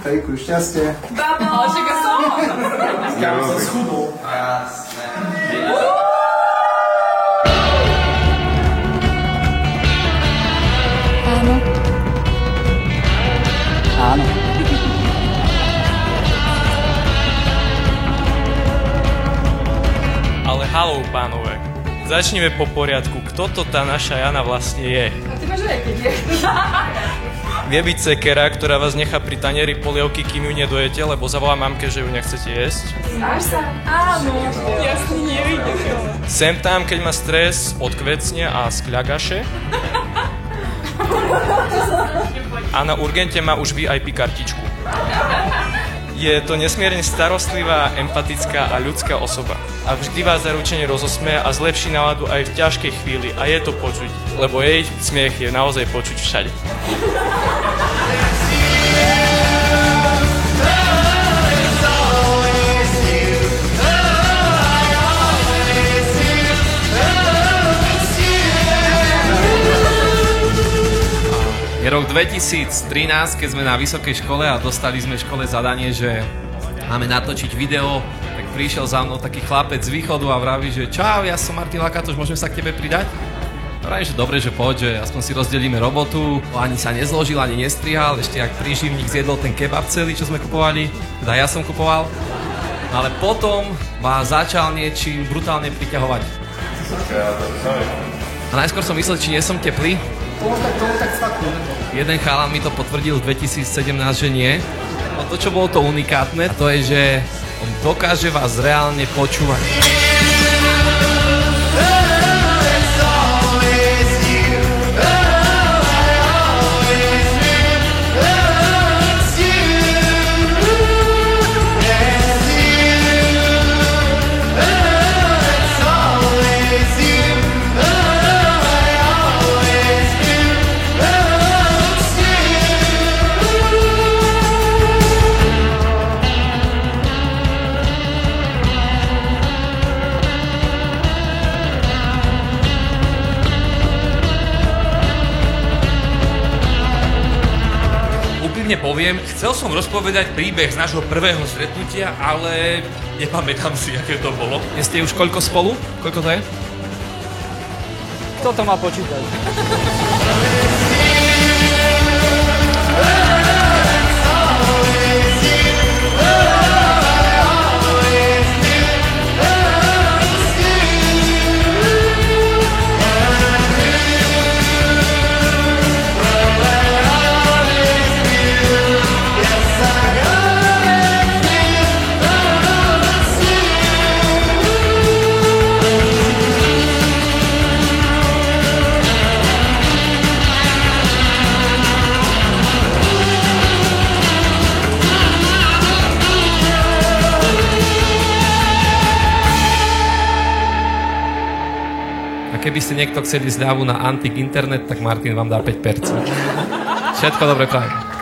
Fejku, šťastie. Babo! Ale čaká som. Ja som schudol. Jasné. Áno. Áno. Ale haló, pánové. Začnime po poriadku. Kto to tá naša Jana vlastne je? A ty máš vedieť, je? Vie byť sekera, ktorá vás nechá pri tanieri polievky, kým ju nedojete, lebo zavolá mamke, že ju nechcete jesť. Znáš sa? Áno. Jasne, nevidím. Sem tam, keď má stres od kvecne a skľagaše. A na urgente má už VIP kartičku. Je to nesmierne starostlivá, empatická a ľudská osoba. A vždy vás zaručene rozosmeje a zlepší náladu aj v ťažkej chvíli. A je to počuť, lebo jej smiech je naozaj počuť všade. Je rok 2013, keď sme na vysokej škole a dostali sme v škole zadanie, že máme natočiť video, tak prišiel za mnou taký chlapec z východu a vraví, že čau, ja som Martin Lakatoš, môžem sa k tebe pridať? Vravím, že dobre, že poď, že aspoň si rozdelíme robotu. Ani sa nezložil, ani nestrihal, ešte jak príživník zjedol ten kebab celý, čo sme kupovali, teda ja som kupoval. No ale potom ma začal niečím brutálne priťahovať. A najskôr som myslel, či nie som teplý. Jeden chalan mi to potvrdil v 2017, že nie. No to, čo bolo to unikátne, to je, že on dokáže vás reálne počúvať. Poviem, chcel som rozpovedať príbeh z nášho prvého stretnutia, ale nepamätám si, aké to bolo. Ste už koľko spolu? Koľko to je? Kto to má počítať? Keby ste niekto chceli zľavu na Antik Internet, tak Martin vám dá 5%. Všetko dobre prajem.